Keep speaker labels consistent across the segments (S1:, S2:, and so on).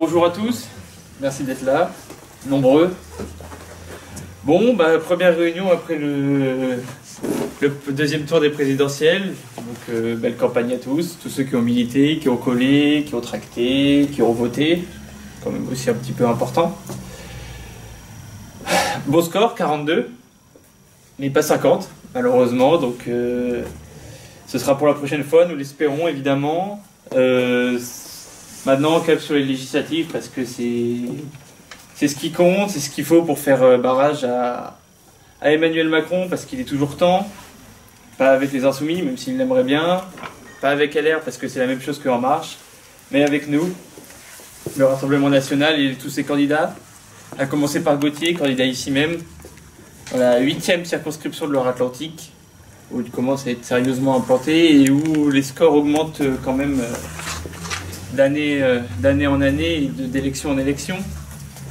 S1: Bonjour à tous, merci d'être là, nombreux. Bon, première réunion après le deuxième tour des présidentielles. Donc, belle campagne à tous ceux qui ont milité, qui ont collé, qui ont tracté, qui ont voté, quand même aussi un petit peu important. Beau score, 42, mais pas 50, malheureusement, donc ce sera pour la prochaine fois, nous l'espérons évidemment. Maintenant, cap sur les législatives, parce que c'est ce qui compte, c'est ce qu'il faut pour faire barrage à Emmanuel Macron, parce qu'il est toujours temps. Pas avec les Insoumis, même s'il l'aimerait bien. Pas avec LR, parce que c'est la même chose que En Marche. Mais avec nous, le Rassemblement National et tous ses candidats. À commencer par Gauthier, candidat ici même. Dans la 8e circonscription de Loire-Atlantique, où il commence à être sérieusement implanté et où les scores augmentent quand même d'année en année et d'élection en élection,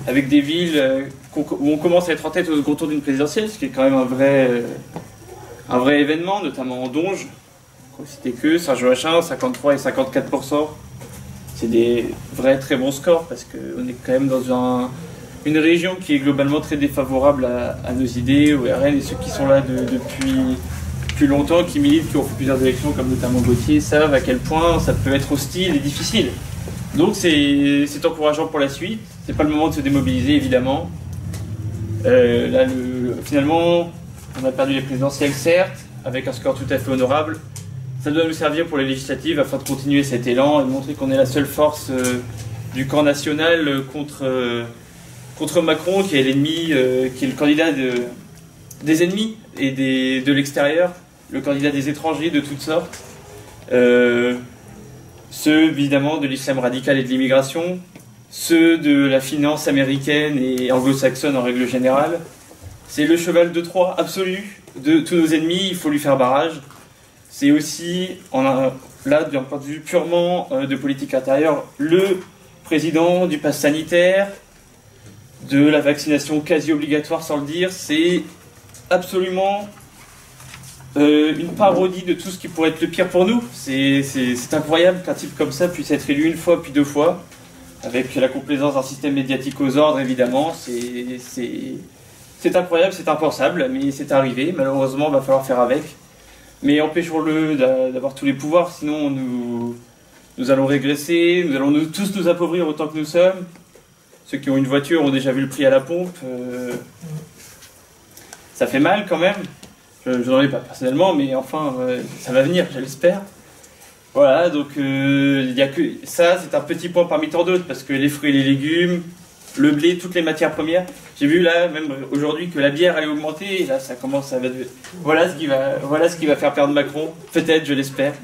S1: avec des villes où on commence à être en tête au second tour d'une présidentielle, ce qui est quand même un vrai événement, notamment en Donge. C'était que Saint-Joachim, 53 et 54%. C'est des vrais très bons scores, parce qu'on est quand même dans une région qui est globalement très défavorable à nos idées, au RN, et ceux qui sont là depuis longtemps, qui militent, qui ont fait plusieurs élections, comme notamment Gauthier, savent à quel point ça peut être hostile et difficile. Donc c'est encourageant pour la suite. C'est pas le moment de se démobiliser, évidemment. Là, finalement, on a perdu les présidentielles, certes, avec un score tout à fait honorable. Ça doit nous servir pour les législatives afin de continuer cet élan et de montrer qu'on est la seule force du camp national contre Macron, qui est l'ennemi, qui est le candidat des ennemis et de l'extérieur, le candidat des étrangers de toutes sortes, ceux évidemment de l'islam radical et de l'immigration, ceux de la finance américaine et anglo-saxonne en règle générale. C'est le cheval de Troie absolu de tous nos ennemis, il faut lui faire barrage. C'est aussi, là, d'un point de vue purement de politique intérieure, le président du pass sanitaire, de la vaccination quasi obligatoire sans le dire. C'est absolument une parodie de tout ce qui pourrait être le pire pour nous. C'est incroyable qu'un type comme ça puisse être élu une fois puis deux fois, avec la complaisance d'un système médiatique aux ordres, évidemment. C'est incroyable, c'est impensable, mais c'est arrivé. Malheureusement, il va falloir faire avec. Mais empêchons-le d'avoir tous les pouvoirs, sinon nous allons régresser, nous allons tous nous appauvrir autant que nous sommes. Ceux qui ont une voiture ont déjà vu le prix à la pompe. Ça fait mal quand même. Je n'en ai pas personnellement, mais enfin, ça va venir, je l'espère. Voilà, donc il y a que ça, c'est un petit point parmi tant d'autres, parce que les fruits et les légumes, le blé, toutes les matières premières. J'ai vu là, même aujourd'hui, que la bière allait augmenter, et là, ça commence à... Voilà ce qui va faire perdre Macron, peut-être, je l'espère.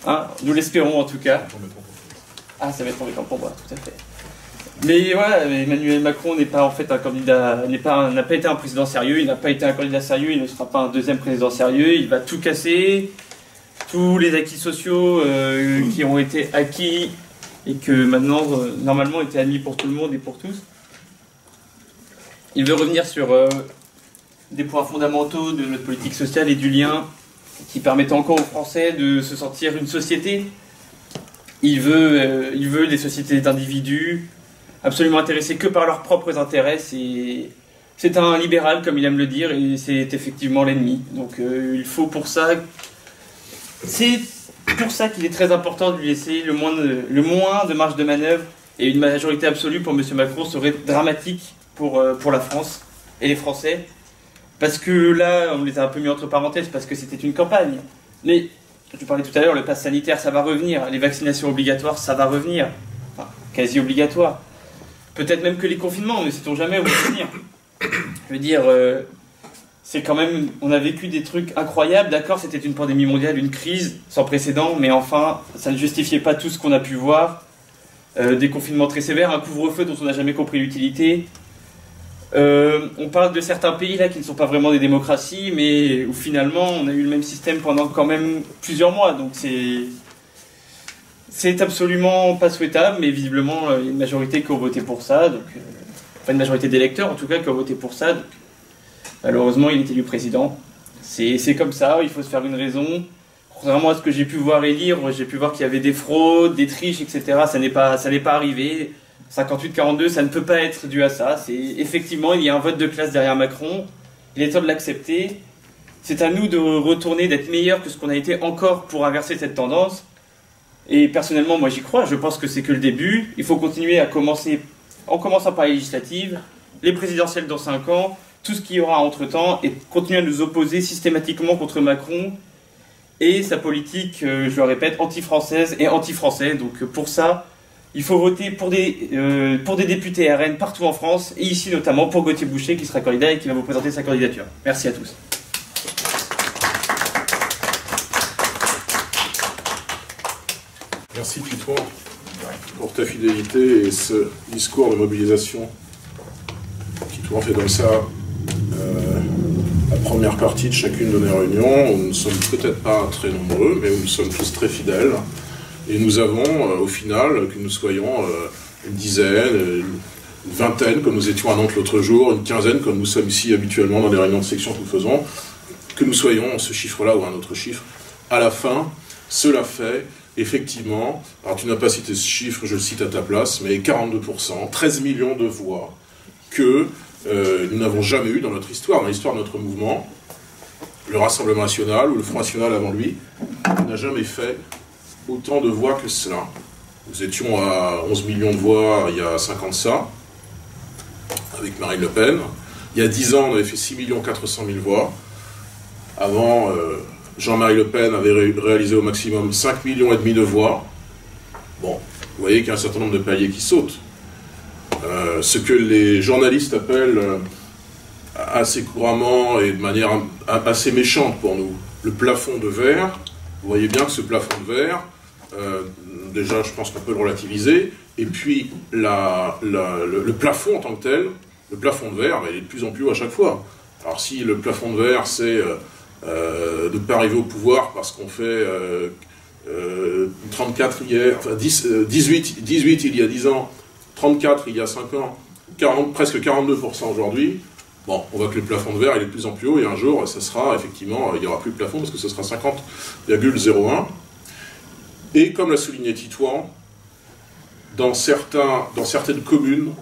S1: Hein, nous l'espérons en tout cas. Ah, ça va être embêtant pour moi, tout à fait. Mais voilà, Emmanuel Macron n'est pas en fait un candidat, n'a pas été un président sérieux, il n'a pas été un candidat sérieux, il ne sera pas un deuxième président sérieux, il va tout casser, tous les acquis sociaux qui ont été acquis et que maintenant, normalement, étaient admis pour tout le monde et pour tous. Il veut revenir sur des points fondamentaux de notre politique sociale et du lien qui permettent encore aux Français de se sentir une société. Il veut des sociétés d'individus absolument intéressés que par leurs propres intérêts. C'est un libéral, comme il aime le dire, et c'est effectivement l'ennemi. Donc il faut pour ça... C'est pour ça qu'il est très important de lui laisser le moins de marge de manœuvre, et une majorité absolue pour M. Macron serait dramatique pour la France et les Français. Parce que là, on les a un peu mis entre parenthèses, parce que c'était une campagne. Mais, je parlais tout à l'heure, le pass sanitaire, ça va revenir. Les vaccinations obligatoires, ça va revenir. Enfin, quasi obligatoire. Peut-être même que les confinements, ne sait-on jamais où vont venir. Je veux dire, c'est quand même... On a vécu des trucs incroyables. D'accord, c'était une pandémie mondiale, une crise sans précédent, mais enfin, ça ne justifiait pas tout ce qu'on a pu voir. Des confinements très sévères, un couvre-feu dont on n'a jamais compris l'utilité. On parle de certains pays là qui ne sont pas vraiment des démocraties, mais où finalement on a eu le même système pendant quand même plusieurs mois, donc c'est absolument pas souhaitable, mais visiblement il y a une majorité qui a voté pour ça, donc, enfin une majorité d'électeurs en tout cas qui ont voté pour ça, donc malheureusement il est élu président. C'est comme ça, il faut se faire une raison, contrairement à ce que j'ai pu voir et lire, j'ai pu voir qu'il y avait des fraudes, des triches, etc. Ça n'est pas arrivé. 58-42, ça ne peut pas être dû à ça. Effectivement, il y a un vote de classe derrière Macron. Il est temps de l'accepter. C'est à nous de retourner, d'être meilleurs que ce qu'on a été encore pour inverser cette tendance. Et personnellement, moi j'y crois. Je pense que c'est que le début. Il faut continuer en commençant par les législatives, les présidentielles dans 5 ans, tout ce qu'il y aura entre-temps, et continuer à nous opposer systématiquement contre Macron et sa politique, je le répète, anti-française et anti-français. Donc pour ça, il faut voter pour des députés RN partout en France, et ici notamment pour Gauthier Boucher qui sera candidat et qui va vous présenter sa candidature. Merci à tous.
S2: Merci Titouan pour ta fidélité et ce discours de mobilisation. Titouan fait comme ça la première partie de chacune de nos réunions, où nous ne sommes peut-être pas très nombreux, mais où nous sommes tous très fidèles. Et nous avons, au final, que nous soyons une dizaine, une vingtaine, comme nous étions à Nantes l'autre jour, une quinzaine, comme nous sommes ici habituellement dans les réunions de section que nous faisons, que nous soyons ce chiffre-là ou un autre chiffre, à la fin, cela fait, effectivement, alors tu n'as pas cité ce chiffre, je le cite à ta place, mais 42%, 13 millions de voix que nous n'avons jamais eu dans notre histoire, dans l'histoire de notre mouvement. Le Rassemblement national, ou le Front national avant lui, n'a jamais fait autant de voix que cela. Nous étions à 11 millions de voix il y a 5 ans de ça, avec Marine Le Pen. Il y a 10 ans, on avait fait 6 400 000 voix. Avant, Jean-Marie Le Pen avait réalisé au maximum 5,5 millions de voix. Bon, vous voyez qu'il y a un certain nombre de paliers qui sautent. Ce que les journalistes appellent assez couramment et de manière assez méchante pour nous, le plafond de verre. Vous voyez bien que ce plafond de verre, déjà je pense qu'on peut le relativiser, et puis le plafond en tant que tel, le plafond de verre, il est de plus en plus haut à chaque fois. Alors si le plafond de verre c'est de ne pas arriver au pouvoir parce qu'on fait 34 hier, enfin 18 il y a 10 ans, 34 il y a 5 ans, presque 42% aujourd'hui, bon, on voit que le plafond de verre il est de plus en plus haut, et un jour, ça sera effectivement, il n'y aura plus de plafond parce que ce sera 50,01. Et comme l'a souligné Titouan, dans certaines communes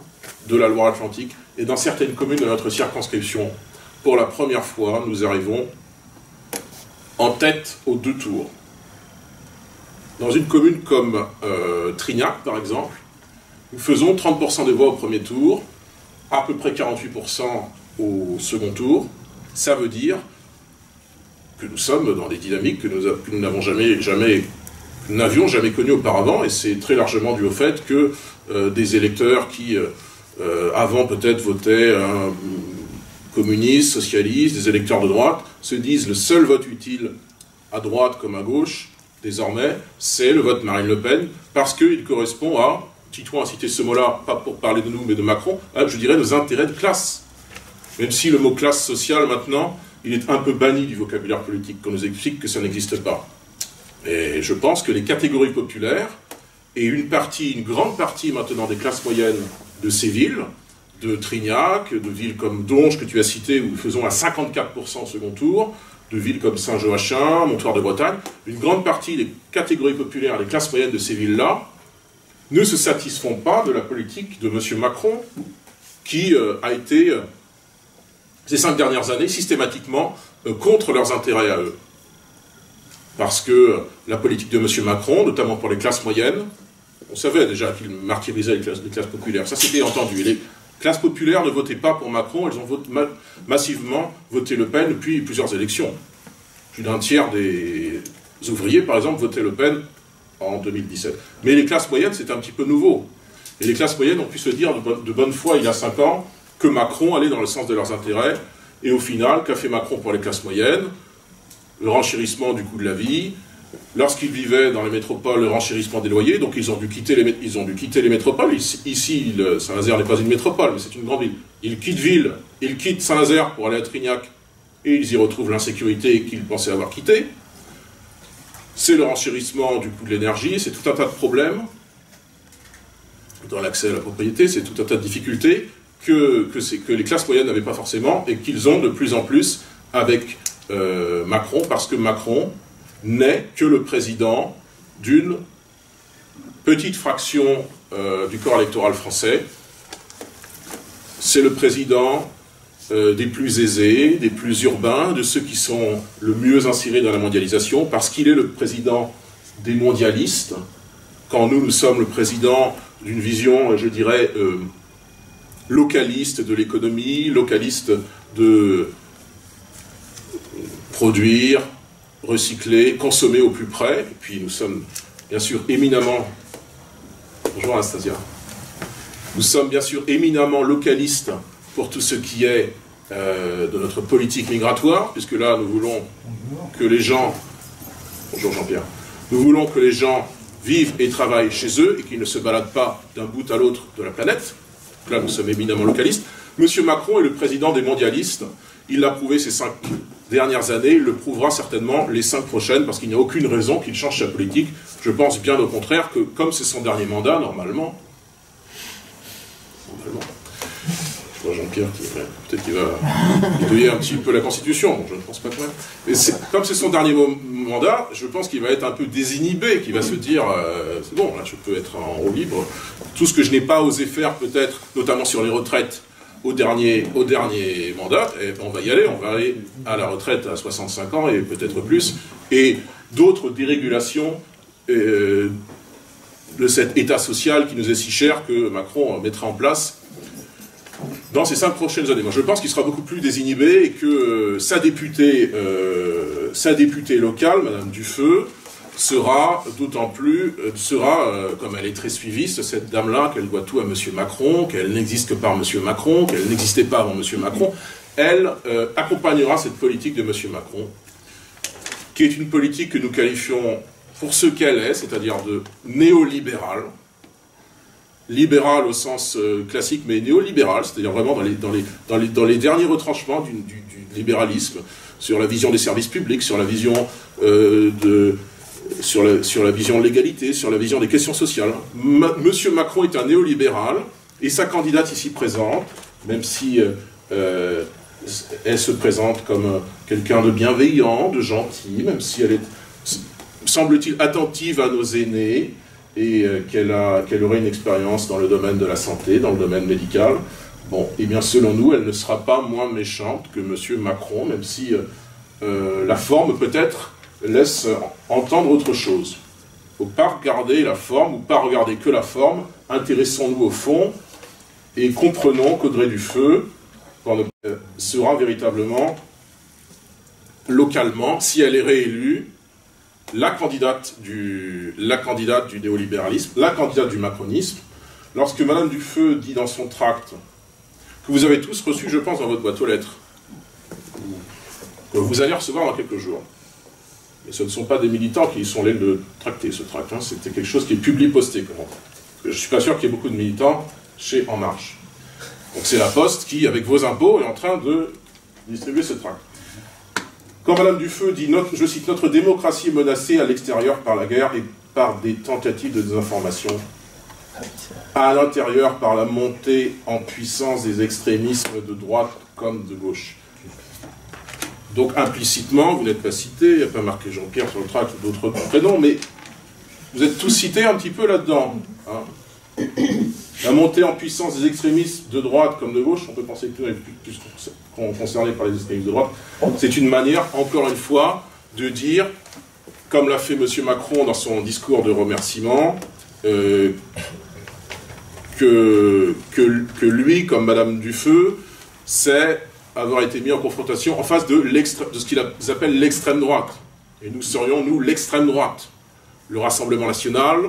S2: de la Loire-Atlantique et dans certaines communes de notre circonscription, pour la première fois, nous arrivons en tête aux 2 tours. Dans une commune comme Trignac, par exemple, nous faisons 30% des voix au premier tour, à peu près 48% au second tour. Ça veut dire que nous sommes dans des dynamiques que nous n'avions jamais connues auparavant, et c'est très largement dû au fait que des électeurs qui, avant peut-être votaient communistes, socialistes, des électeurs de droite, se disent le seul vote utile à droite comme à gauche, désormais, c'est le vote Marine Le Pen, parce qu'il correspond à, Titouan a cité ce mot-là, pas pour parler de nous, mais de Macron, je dirais nos intérêts de classe. Même si le mot classe sociale, maintenant, il est un peu banni du vocabulaire politique, qu'on nous explique que ça n'existe pas. Et je pense que les catégories populaires, et une grande partie maintenant des classes moyennes de ces villes, de Trignac, de villes comme Donge, que tu as cité, où nous faisons à 54% au second tour, de villes comme Saint-Joachim, Montoire de Bretagne, une grande partie des catégories populaires, des classes moyennes de ces villes-là, ne se satisfont pas de la politique de M. Macron, qui a été, ces 5 dernières années, systématiquement contre leurs intérêts à eux. Parce que la politique de M. Macron, notamment pour les classes moyennes, on savait déjà qu'il martyrisait les classes populaires, ça c'était entendu. Les classes populaires ne votaient pas pour Macron, elles ont massivement voté Le Pen depuis plusieurs élections. Plus d'un tiers des ouvriers, par exemple, votaient Le Pen en 2017. Mais les classes moyennes, c'est un petit peu nouveau. Et les classes moyennes ont pu se dire de bonne foi, il y a 5 ans, que Macron allait dans le sens de leurs intérêts. Et au final, qu'a fait Macron pour les classes moyennes? Le renchérissement du coût de la vie. Lorsqu'ils vivaient dans les métropoles, le renchérissement des loyers, donc ils ont dû quitter les métropoles. Ici, Saint-Nazaire n'est pas une métropole, mais c'est une grande ville. Ils quittent Saint-Nazaire pour aller à Trignac, et ils y retrouvent l'insécurité qu'ils pensaient avoir quittée. C'est le renchérissement du coût de l'énergie, c'est tout un tas de problèmes dans l'accès à la propriété, c'est tout un tas de difficultés que les classes moyennes n'avaient pas forcément, et qu'ils ont de plus en plus avec Macron, parce que Macron n'est que le président d'une petite fraction du corps électoral français. C'est le président des plus aisés, des plus urbains, de ceux qui sont le mieux insérés dans la mondialisation, parce qu'il est le président des mondialistes, quand nous sommes le président d'une vision, je dirais, localiste de l'économie, localiste de produire, recycler, consommer au plus près. Et puis nous sommes bien sûr éminemment... Bonjour Anastasia. Nous sommes bien sûr éminemment localistes pour tout ce qui est de notre politique migratoire, puisque là nous voulons que les gens... Bonjour Jean-Pierre. Nous voulons que les gens vivent et travaillent chez eux et qu'ils ne se baladent pas d'un bout à l'autre de la planète. Là, nous sommes éminemment localistes. Monsieur Macron est le président des mondialistes. Il l'a prouvé ces 5 dernières années. Il le prouvera certainement les 5 prochaines, parce qu'il n'y a aucune raison qu'il change sa politique. Je pense bien au contraire que, comme c'est son dernier mandat, normalement, je vois Jean-Pierre qui peut-être qu'il va douiller un petit peu la Constitution. Je ne pense pas quand même. Mais comme c'est son dernier mandat, je pense qu'il va être un peu désinhibé, qu'il va se dire c'est bon, là je peux être en roue libre. Tout ce que je n'ai pas osé faire peut-être, notamment sur les retraites, au dernier mandat, et on va y aller, on va aller à la retraite à 65 ans et peut-être plus, et d'autres dérégulations de cet état social qui nous est si cher que Macron mettra en place dans ces 5 prochaines années. Moi, je pense qu'il sera beaucoup plus désinhibé et que sa députée locale, Madame Dufeu, sera d'autant plus, comme elle est très suiviste, cette dame-là, qu'elle doit tout à Monsieur Macron, qu'elle n'existe que par Monsieur Macron, qu'elle n'existait pas avant Monsieur Macron, elle accompagnera cette politique de Monsieur Macron, qui est une politique que nous qualifions pour ce qu'elle est, c'est-à-dire de néolibérale, libéral au sens classique, mais néolibéral, c'est-à-dire vraiment dans les derniers retranchements du libéralisme, sur la vision des services publics, sur la vision sur la vision de l'égalité, sur la vision des questions sociales. Monsieur Macron est un néolibéral, et sa candidate ici présente, même si elle se présente comme quelqu'un de bienveillant, de gentil, même si elle est, semble-t-il, attentive à nos aînés, et qu'elle aurait une expérience dans le domaine de la santé, dans le domaine médical, bon, et bien selon nous, elle ne sera pas moins méchante que Monsieur Macron, même si la forme peut-être laisse entendre autre chose. Il ne faut pas regarder la forme, ou pas regarder que la forme, intéressons-nous au fond, et comprenons qu'Audrey Dufeu sera véritablement, localement, si elle est réélue, la candidate du néolibéralisme, la candidate du macronisme. Lorsque Madame Dufeu dit dans son tract, que vous avez tous reçu, je pense, dans votre boîte aux lettres, que vous allez recevoir dans quelques jours. Et ce ne sont pas des militants qui sont allés le tracter, ce tract. Hein. C'était quelque chose qui est publié-posté. Je ne suis pas sûr qu'il y ait beaucoup de militants chez En Marche. Donc c'est la Poste qui, avec vos impôts, est en train de distribuer ce tract. Quand Madame Dufeu dit, je cite, « Notre démocratie est menacée à l'extérieur par la guerre et par des tentatives de désinformation, à l'intérieur par la montée en puissance des extrémismes de droite comme de gauche. » Donc implicitement, vous n'êtes pas cité, il n'y a pas marqué Jean-Pierre sur le tract ou d'autres prénoms, mais vous êtes tous cités un petit peu là-dedans. Hein. La montée en puissance des extrémistes de droite comme de gauche, on peut penser que nous sommes plus concernés par les extrémistes de droite, c'est une manière, encore une fois, de dire, comme l'a fait M. Macron dans son discours de remerciement, que lui, comme Mme Dufeu, c'est avoir été mis en confrontation en face de ce qu'ils appellent l'extrême droite. Et nous serions, nous, l'extrême droite. Le Rassemblement national,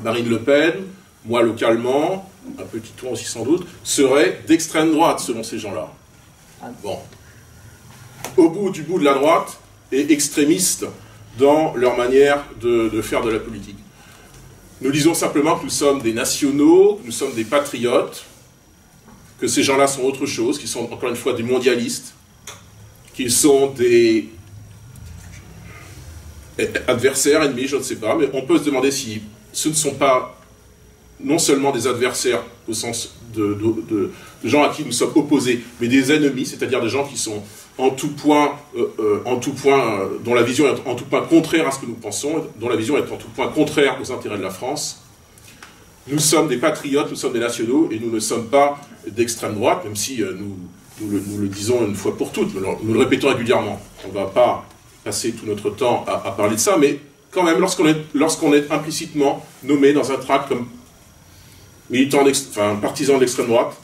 S2: Marine Le Pen, moi localement, un petit tour aussi sans doute, serait d'extrême droite selon ces gens-là. Bon. Au bout du bout de la droite, et extrémistes dans leur manière de faire de la politique. Nous disons simplement que nous sommes des nationaux, que nous sommes des patriotes, que ces gens-là sont autre chose, qu'ils sont encore une fois des mondialistes, qu'ils sont des adversaires, ennemis, je ne sais pas, mais on peut se demander si ce ne sont pas non seulement des adversaires au sens de gens à qui nous sommes opposés, mais des ennemis, c'est-à-dire des gens qui sont en tout point, dont la vision est en tout point contraire à ce que nous pensons, dont la vision est en tout point contraire aux intérêts de la France. Nous sommes des patriotes, nous sommes des nationaux, et nous ne sommes pas d'extrême droite, même si nous le disons une fois pour toutes, nous le répétons régulièrement. On ne va pas passer tout notre temps à parler de ça, mais quand même, lorsqu'on est implicitement nommé dans un tract comme militant, partisan d'extrême droite,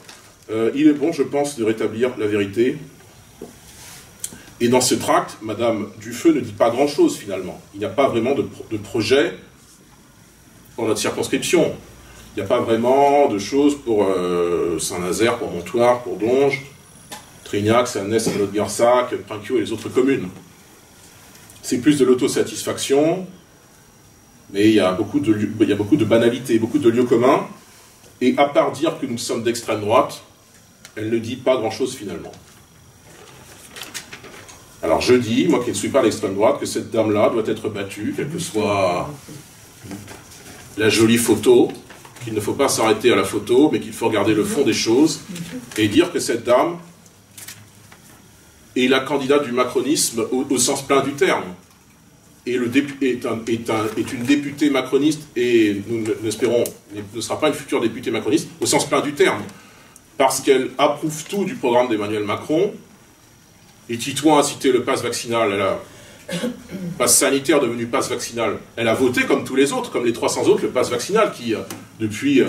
S2: il est bon, je pense, de rétablir la vérité. Et dans ce tract, Madame Dufeu ne dit pas grand-chose, finalement. Il n'y a pas vraiment de projet pour notre circonscription. Il n'y a pas vraiment de choses pour Saint-Nazaire, pour Montoire, pour Donge, Trignac, Sannes, Saint-Lô-de-Garsac, Prinquio et les autres communes. C'est plus de l'autosatisfaction, mais il y a beaucoup de banalités, beaucoup de lieux communs. Et à part dire que nous sommes d'extrême droite, elle ne dit pas grand-chose finalement. Alors je dis, moi qui ne suis pas d'extrême droite, que cette dame-là doit être battue, quelle que soit la jolie photo, qu'il ne faut pas s'arrêter à la photo, mais qu'il faut regarder le fond des choses, et dire que cette dame est la candidate du macronisme au sens plein du terme, et est une députée macroniste, et nous l'espérons, ne sera pas une future députée macroniste, au sens plein du terme, parce qu'elle approuve tout du programme d'Emmanuel Macron. Et Titouan a cité le pass vaccinal, pass sanitaire devenu pass vaccinal. Elle a voté comme tous les autres, comme les 300 autres, le pass vaccinal qui, depuis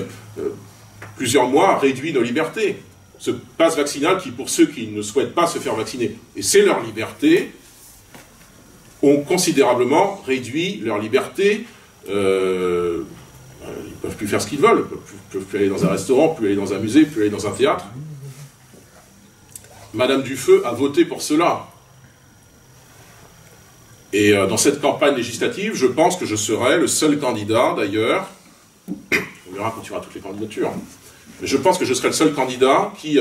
S2: plusieurs mois, réduit nos libertés. Ce pass vaccinal qui, pour ceux qui ne souhaitent pas se faire vacciner, et c'est leur liberté, ont considérablement réduit leur liberté. Ils ne peuvent plus faire ce qu'ils veulent, ils ne peuvent plus aller dans un restaurant, plus aller dans un musée, plus aller dans un théâtre. Madame Dufeu a voté pour cela. Et dans cette campagne législative, je pense que je serai le seul candidat, d'ailleurs, on verra quand il y aura toutes les candidatures, mais je pense que je serai le seul candidat qui,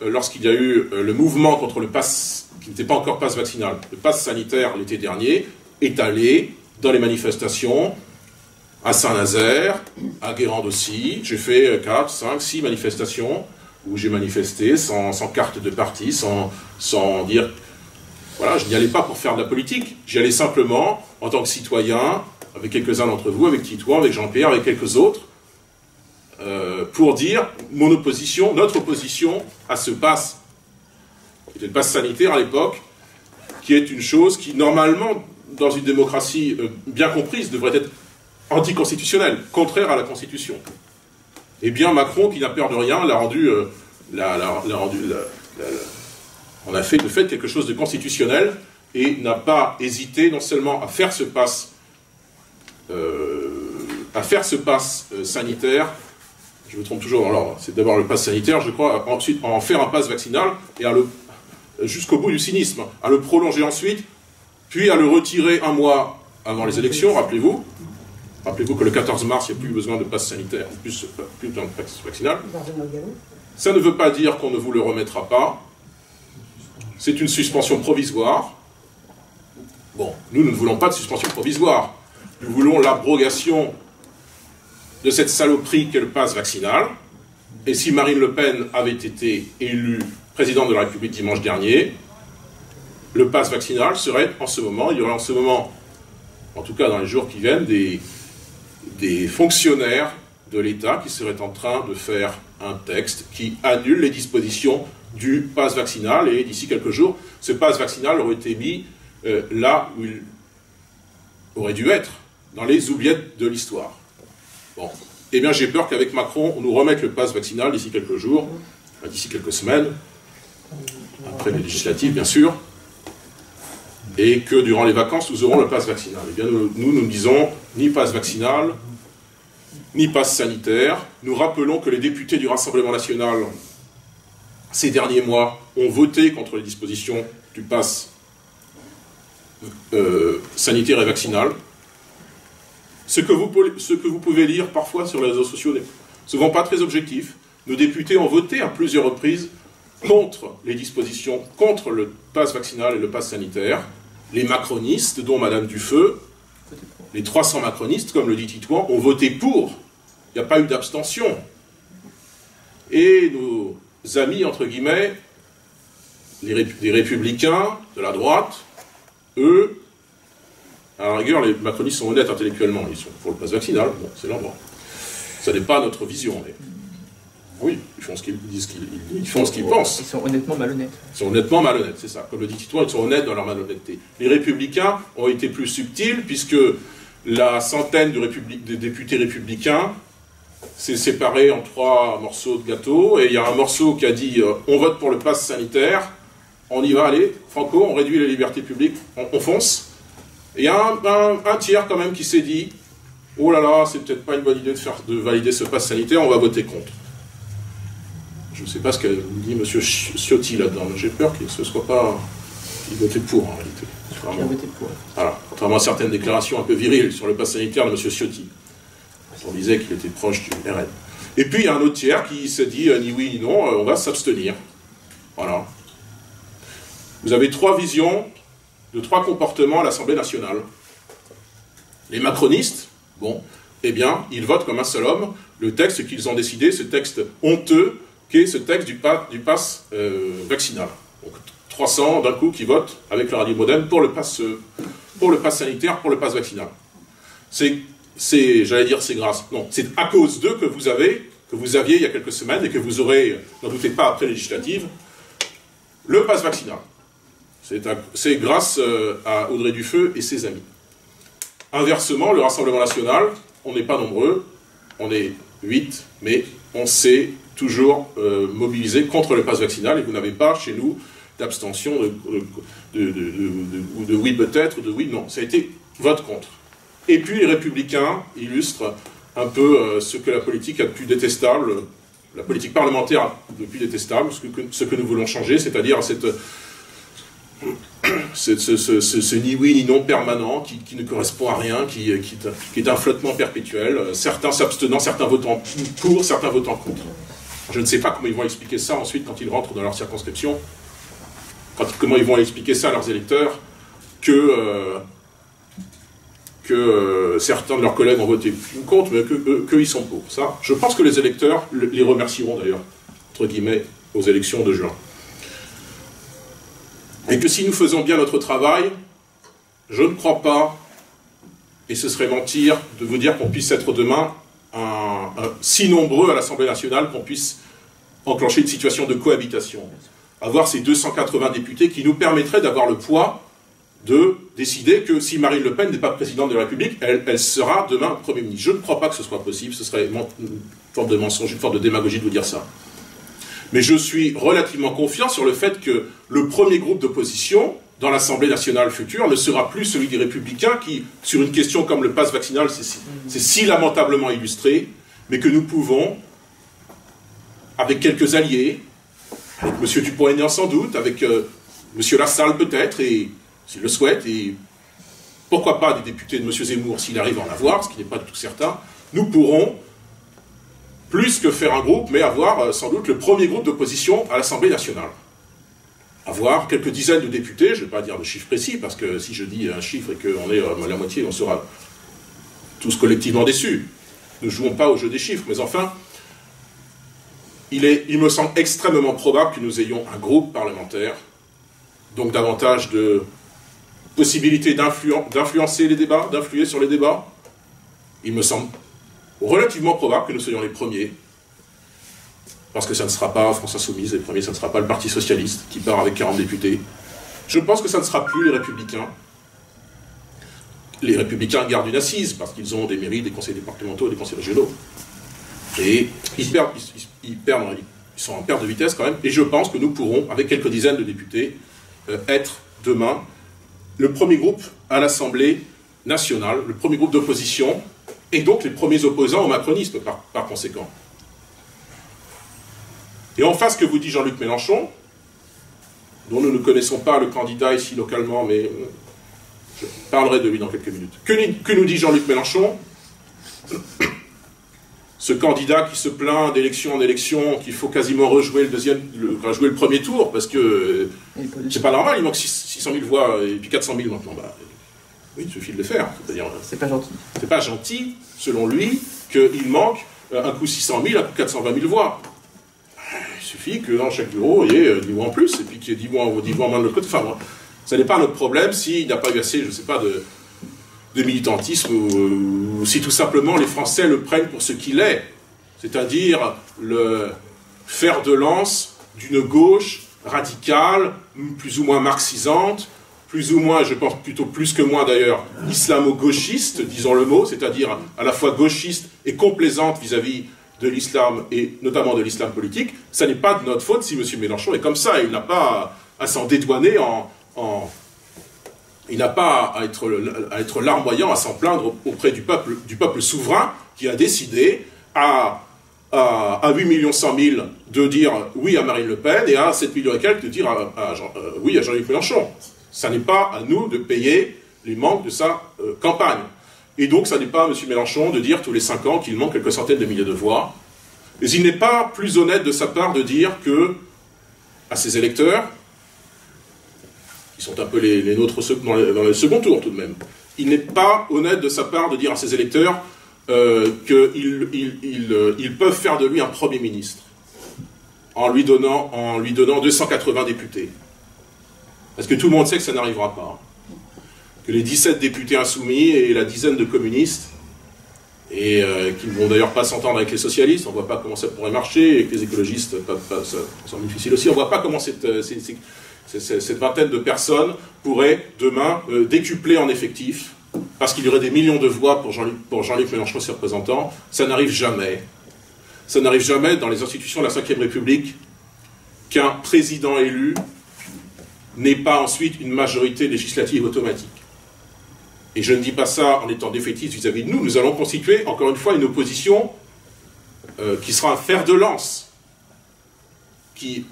S2: lorsqu'il y a eu le mouvement contre le pass, qui n'était pas encore pass vaccinal, le pass sanitaire l'été dernier, est allé dans les manifestations, à Saint-Nazaire, à Guérande aussi. J'ai fait 4, 5, 6 manifestations, où j'ai manifesté sans carte de parti, sans dire... Voilà, je n'y allais pas pour faire de la politique, j'y allais simplement en tant que citoyen, avec quelques-uns d'entre vous, avec Titouan, avec Jean-Pierre, avec quelques autres, pour dire mon opposition, notre opposition à ce pass, qui était le pass sanitaire à l'époque, qui est une chose qui, normalement, dans une démocratie bien comprise, devrait être anticonstitutionnelle, contraire à la Constitution. Eh bien, Macron, qui n'a peur de rien, l'a rendu... on a fait de fait quelque chose de constitutionnel et n'a pas hésité non seulement à faire ce pass sanitaire, je me trompe toujours dans l'ordre, c'est d'abord le pass sanitaire, je crois, ensuite en faire un pass vaccinal et jusqu'au bout du cynisme, à le prolonger ensuite, puis à le retirer un mois avant les élections, rappelez-vous. Rappelez-vous que le 14 mars, il n'y a plus besoin de passe sanitaire, plus d'un passe vaccinal. Ça ne veut pas dire qu'on ne vous le remettra pas. C'est une suspension provisoire. Bon, nous ne voulons pas de suspension provisoire. Nous voulons l'abrogation de cette saloperie qu'est le passe vaccinal. Et si Marine Le Pen avait été élue présidente de la République dimanche dernier, le passe vaccinal serait en ce moment, il y aurait en ce moment, en tout cas dans les jours qui viennent, des fonctionnaires de l'État qui seraient en train de faire un texte qui annule les dispositions du pass vaccinal, et d'ici quelques jours, ce pass vaccinal aurait été mis là où il aurait dû être, dans les oubliettes de l'histoire. Bon. Eh bien, j'ai peur qu'avec Macron, on nous remette le pass vaccinal d'ici quelques jours, d'ici quelques semaines, après les législatives, bien sûr, et que durant les vacances, nous aurons le pass vaccinal. Eh bien, nous disons ni pass vaccinal, ni pass sanitaire. Nous rappelons que les députés du Rassemblement national, ces derniers mois, ont voté contre les dispositions du pass sanitaire et vaccinal. Ce que vous pouvez lire parfois sur les réseaux sociaux n'est souvent pas très objectif. Nos députés ont voté à plusieurs reprises contre les dispositions, contre le pass vaccinal et le pass sanitaire. Les macronistes, dont Madame Dufeu, les 300 macronistes, comme le dit Titouan, ont voté pour. Il n'y a pas eu d'abstention. Et nos amis, entre guillemets, les républicains de la droite, eux, à la rigueur, les macronistes sont honnêtes intellectuellement, ils sont pour le pass vaccinal, bon, c'est leur droit. Ça n'est pas notre vision, mais oui, ils font ce qu'ils disent, ils font ce qu'ils pensent.
S1: Ils sont honnêtement malhonnêtes.
S2: Ils sont honnêtement malhonnêtes, c'est ça. Comme le dit Tito, ils sont honnêtes dans leur malhonnêteté. Les républicains ont été plus subtils, puisque la centaine de députés républicains s'est séparée en 3 morceaux de gâteau, et il y a un morceau qui a dit on vote pour le pass sanitaire, on y va, allez, franco, on réduit les libertés publiques, on fonce. Et il y a un tiers quand même qui s'est dit oh là là, c'est peut-être pas une bonne idée de valider ce pass sanitaire, on va voter contre. Je ne sais pas ce qu'a dit M. Ciotti là-dedans, mais j'ai peur qu'il ne se soit pas... qu'il votait pour, en réalité.
S1: Il a voté pour.
S2: Voilà, contrairement à certaines déclarations un peu viriles sur le pass sanitaire de M. Ciotti. On disait qu'il était proche du RN. Et puis, il y a un autre tiers qui s'est dit ni oui ni non, on va s'abstenir. Voilà. Vous avez 3 visions de 3 comportements à l'Assemblée nationale. Les macronistes, bon, eh bien, ils votent comme un seul homme le texte qu'ils ont décidé, ce texte honteux, qui est ce texte du pass vaccinal. Donc 300 d'un coup qui votent avec le Radio Modem pour le pass sanitaire, pour le pass vaccinal. J'allais dire c'est grâce. Non, c'est à cause d'eux que vous aviez il y a quelques semaines et que vous aurez, n'en doutez pas après législative, le pass vaccinal. C'est grâce à Audrey Dufeu et ses amis. Inversement, le Rassemblement national, on n'est pas nombreux, on est 8, mais on s'est toujours mobilisé contre le pass vaccinal et vous n'avez pas chez nous d'abstention ou de oui peut-être ou de oui non. Ça a été vote contre. Et puis les républicains illustrent un peu ce que la politique a de plus détestable, la politique parlementaire a de plus détestable, ce que nous voulons changer, c'est-à-dire ce ni oui ni non permanent qui ne correspond à rien, qui est un flottement perpétuel, certains s'abstenant, certains votant pour, certains votant contre. Je ne sais pas comment ils vont expliquer ça ensuite quand ils rentrent dans leur circonscription, comment ils vont expliquer ça à leurs électeurs, que certains de leurs collègues ont voté contre, mais qu'eux ils sont pour. Ça, je pense que les électeurs les remercieront d'ailleurs, entre guillemets, aux élections de juin. Et que si nous faisons bien notre travail, je ne crois pas, et ce serait mentir, de vous dire qu'on puisse être demain si nombreux à l'Assemblée nationale qu'on puisse enclencher une situation de cohabitation. Avoir ces 280 députés qui nous permettraient d'avoir le poids de décider que si Marine Le Pen n'est pas présidente de la République, elle sera demain Premier ministre. Je ne crois pas que ce soit possible, ce serait une forme de mensonge, une forme de démagogie de vous dire ça. Mais je suis relativement confiant sur le fait que le premier groupe d'opposition dans l'Assemblée nationale future ne sera plus celui des Républicains qui, sur une question comme le pass vaccinal, c'est si lamentablement illustré, mais que nous pouvons, avec quelques alliés, avec M. Dupont-Aignan sans doute, avec M. Lassalle peut-être, et s'il le souhaite, et pourquoi pas des députés de M. Zemmour s'il arrive à en avoir, ce qui n'est pas du tout certain, nous pourrons plus que faire un groupe, mais avoir sans doute le premier groupe d'opposition à l'Assemblée nationale. Avoir quelques dizaines de députés, je ne vais pas dire de chiffre précis, parce que si je dis un chiffre et qu'on est à la moitié, on sera tous collectivement déçus. Ne jouons pas au jeu des chiffres, mais enfin, il me semble extrêmement probable que nous ayons un groupe parlementaire, donc davantage de possibilités d'influencer les débats, d'influer sur les débats. Il me semble relativement probable que nous soyons les premiers, parce que ça ne sera pas France Insoumise, les premiers, ça ne sera pas le Parti Socialiste, qui part avec 40 députés. Je pense que ça ne sera plus les Républicains. Les Républicains gardent une assise, parce qu'ils ont des mairies, des conseils départementaux, des conseils régionaux. Et ils sont en perte de vitesse quand même, et je pense que nous pourrons, avec quelques dizaines de députés, être demain le premier groupe à l'Assemblée nationale, le premier groupe d'opposition, et donc les premiers opposants au macronisme par conséquent. Et enfin, ce que vous dit Jean-Luc Mélenchon, dont nous ne connaissons pas le candidat ici localement, mais je parlerai de lui dans quelques minutes. Que nous dit Jean-Luc Mélenchon? Ce candidat qui se plaint d'élection en élection, qu'il faut quasiment rejouer le premier tour, parce que c'est pas normal, il manque 600 000 voix, et puis 400 000 maintenant. Bah, oui, il suffit de le faire.
S1: C'est pas gentil.
S2: C'est pas gentil, selon lui, qu'il manque un coup 600 000, un coup 420 000 voix. Il suffit que dans chaque bureau, il y ait 10 voix en plus, et puis qu'il y ait 10 voix en moins de l'autre côté. Enfin, bon, ça n'est pas notre problème s'il n'y a pas eu assez, je ne sais pas, de militantisme, ou si tout simplement les Français le prennent pour ce qu'il est, c'est-à-dire le fer de lance d'une gauche radicale, plus ou moins marxisante, plus ou moins, je pense plutôt plus que moins d'ailleurs, islamo-gauchiste, disons le mot, c'est-à-dire à la fois gauchiste et complaisante vis-à-vis de l'islam, et notamment de l'islam politique. Ça n'est pas de notre faute si M. Mélenchon est comme ça. Il n'a pas à s'en dédouaner il n'a pas à être larmoyant, à s'en plaindre auprès du peuple souverain qui a décidé à 8,1 millions de dire oui à Marine Le Pen et à 7 millions et quelques de dire oui à Jean-Luc Mélenchon. Ça n'est pas à nous de payer les manques de sa campagne. Et donc, ça n'est pas à M. Mélenchon de dire tous les 5 ans qu'il manque quelques centaines de milliers de voix. Mais il n'est pas plus honnête de sa part de dire que, à ses électeurs, qui sont un peu les nôtres dans le second tour tout de même, il n'est pas honnête de sa part de dire à ses électeurs qu'ils peuvent faire de lui un Premier ministre en lui donnant 280 députés. Parce que tout le monde sait que ça n'arrivera pas. Que les 17 députés insoumis et la dizaine de communistes, et qui ne vont d'ailleurs pas s'entendre avec les socialistes, on ne voit pas comment ça pourrait marcher, et que les écologistes, ça semble difficile aussi, on ne voit pas comment cette vingtaine de personnes pourraient demain décupler en effectif, parce qu'il y aurait des millions de voix pour Jean-Luc Mélenchon, ses représentants. Ça n'arrive jamais. Ça n'arrive jamais dans les institutions de la Ve République qu'un président élu n'ait pas ensuite une majorité législative automatique. Et je ne dis pas ça en étant défaitiste vis-à-vis de nous. Nous allons constituer, encore une fois, une opposition qui sera un fer de lance, qui,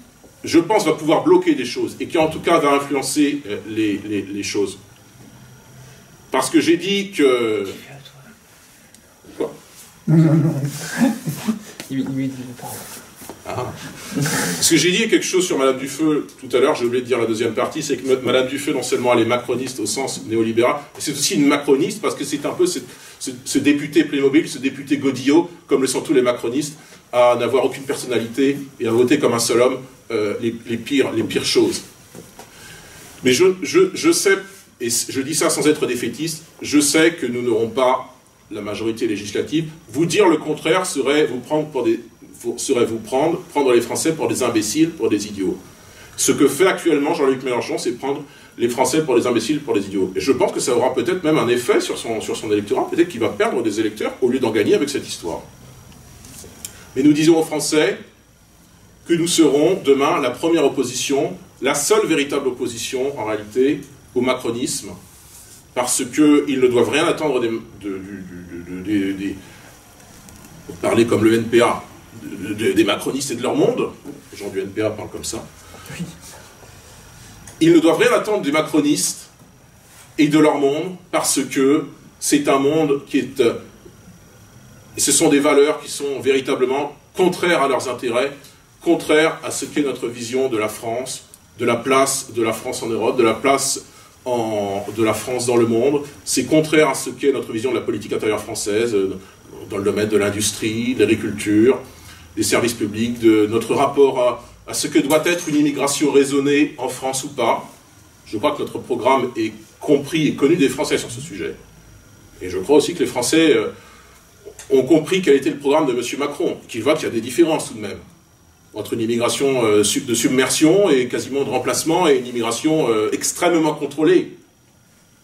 S2: je pense, va pouvoir bloquer des choses, et qui, en tout cas, va influencer les choses. Parce que j'ai dit que... Quoi ?
S3: Non.
S2: Ah. Parce que j'ai dit quelque chose sur Madame Dufeu tout à l'heure, j'ai oublié de dire la deuxième partie, c'est que Madame Dufeu, non seulement elle est macroniste au sens néolibéral, mais c'est aussi une macroniste parce que c'est un peu ce député Playmobil, ce député Godillot, comme le sont tous les macronistes, à n'avoir aucune personnalité et à voter comme un seul homme les pires choses. Mais je sais, et je dis ça sans être défaitiste, je sais que nous n'aurons pas la majorité législative. Vous dire le contraire serait vous prendre les Français pour des imbéciles, pour des idiots. Ce que fait actuellement Jean-Luc Mélenchon, c'est prendre les Français pour des imbéciles, pour des idiots. Et je pense que ça aura peut-être même un effet sur son électorat, peut-être qu'il va perdre des électeurs au lieu d'en gagner avec cette histoire. Mais nous disons aux Français que nous serons demain la première opposition, la seule véritable opposition en réalité au macronisme, parce qu'ils ne doivent rien attendre pour parler comme le NPA, des macronistes et de leur monde. Les gens du NPA parlent comme ça.
S3: Oui.
S2: Ils ne doivent rien attendre des macronistes et de leur monde, parce que c'est un monde qui est... Et ce sont des valeurs qui sont véritablement contraires à leurs intérêts, contraires à ce qu'est notre vision de la France, de la place de la France en Europe, de la place de la France dans le monde. C'est contraire à ce qu'est notre vision de la politique intérieure française, dans le domaine de l'industrie, de l'agriculture, des services publics, de notre rapport à ce que doit être une immigration raisonnée en France ou pas. Je crois que notre programme est compris et connu des Français sur ce sujet. Et je crois aussi que les Français ont compris quel était le programme de M. Macron, qu'ils voient qu'il y a des différences tout de même entre une immigration de submersion et quasiment de remplacement et une immigration extrêmement contrôlée,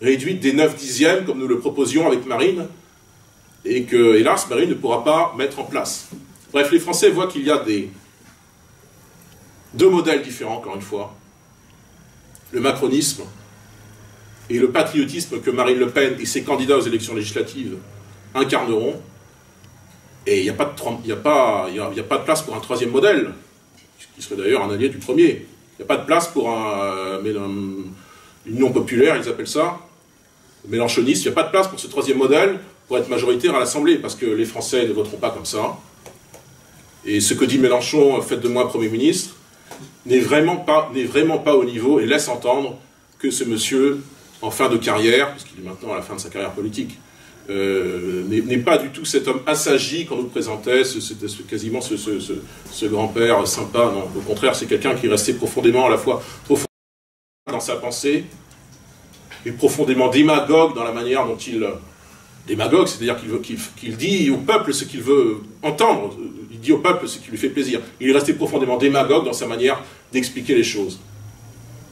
S2: réduite des 9/10, comme nous le proposions avec Marine, et que, hélas, Marine ne pourra pas mettre en place. Bref, les Français voient qu'il y a deux modèles différents, encore une fois. Le macronisme et le patriotisme que Marine Le Pen et ses candidats aux élections législatives incarneront. Et il n'y a pas de place pour un troisième modèle, qui serait d'ailleurs un allié du premier. Il n'y a pas de place pour une union populaire, ils appellent ça, mélenchoniste. Il n'y a pas de place pour ce troisième modèle pour être majoritaire à l'Assemblée, parce que les Français ne voteront pas comme ça. Et ce que dit Mélenchon, faites de moi Premier ministre, n'est vraiment pas au niveau et laisse entendre que ce monsieur, en fin de carrière, puisqu'il est maintenant à la fin de sa carrière politique, n'est pas du tout cet homme assagi qu'on nous présentait, quasiment ce grand-père sympa. Non, au contraire, c'est quelqu'un qui restait profondément, à la fois profondément dans sa pensée et profondément démagogue dans la manière dont il... Démagogue, c'est-à-dire qu'il dit au peuple ce qu'il veut entendre, il dit au peuple ce qui lui fait plaisir. Il est resté profondément démagogue dans sa manière d'expliquer les choses.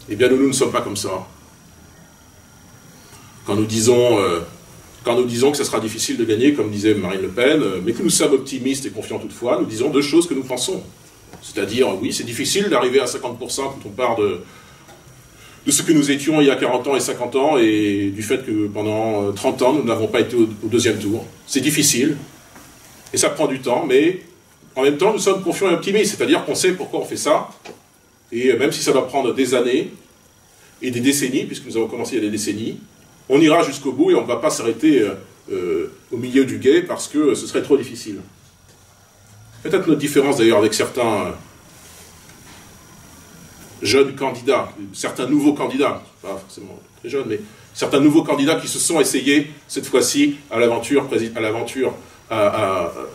S2: Eh bien, nous ne sommes pas comme ça. Quand nous disons que ça sera difficile de gagner, comme disait Marine Le Pen, mais que nous sommes optimistes et confiants toutefois, nous disons deux choses que nous pensons. C'est-à-dire, oui, c'est difficile d'arriver à 50% quand on part de ce que nous étions il y a 40 ans et 50 ans, et du fait que pendant 30 ans, nous n'avons pas été au deuxième tour. C'est difficile, et ça prend du temps, mais en même temps, nous sommes confiants et optimistes, c'est-à-dire qu'on sait pourquoi on fait ça, et même si ça va prendre des années et des décennies, puisque nous avons commencé il y a des décennies, on ira jusqu'au bout et on ne va pas s'arrêter au milieu du gué parce que ce serait trop difficile. Peut-être notre différence d'ailleurs avec certains jeunes candidats, certains nouveaux candidats, pas forcément très jeunes, mais certains nouveaux candidats qui se sont essayés cette fois-ci à l'aventure,